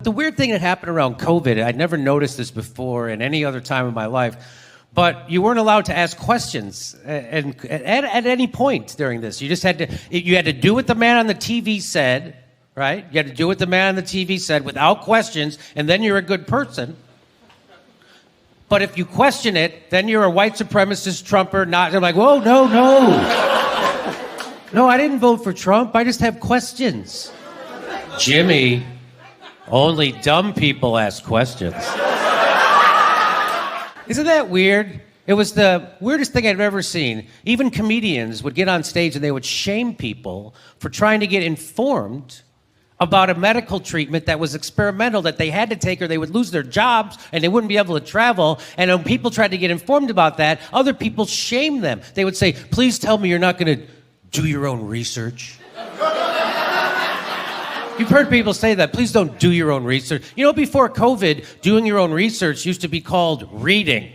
The weird thing that happened around COVID, I'd never noticed this before in any other time in my life, but you weren't allowed to ask questions and at any point during this. You just had to do what the man on the TV said, right? You had to do what the man on the TV said without questions, and then you're a good person. But if you question it, then you're a white supremacist Trumper. They're like, whoa, no. No, I didn't vote for Trump. I just have questions. Jimmy, only dumb people ask questions. Isn't that weird? It was the weirdest thing I've ever seen. Even comedians would get on stage and they would shame people for trying to get informed about a medical treatment that was experimental, that they had to take or they would lose their jobs and they wouldn't be able to travel. And when people tried to get informed about that, other people shamed them. They would say, please tell me you're not going to do your own research. You've heard people say that. Please don't do your own research. You know, before COVID, doing your own research used to be called reading.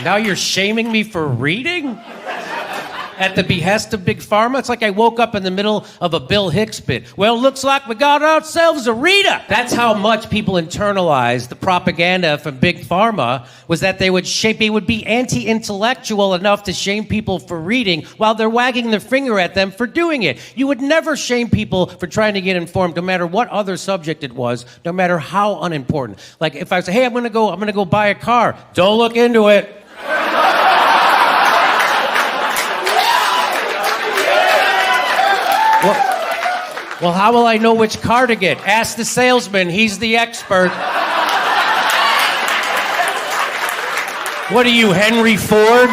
Now you're shaming me for reading? At the behest of Big Pharma? It's like I woke up in the middle of a Bill Hicks bit. Well, looks like we got ourselves a reader. That's how much people internalized the propaganda from Big Pharma, was that they would be anti-intellectual enough to shame people for reading while they're wagging their finger at them for doing it. You would never shame people for trying to get informed, no matter what other subject it was, no matter how unimportant. Like if I say, hey, I'm gonna go buy a car. Don't look into it. Well, how will I know which car to get? Ask the salesman. He's the expert. What are you, Henry Ford?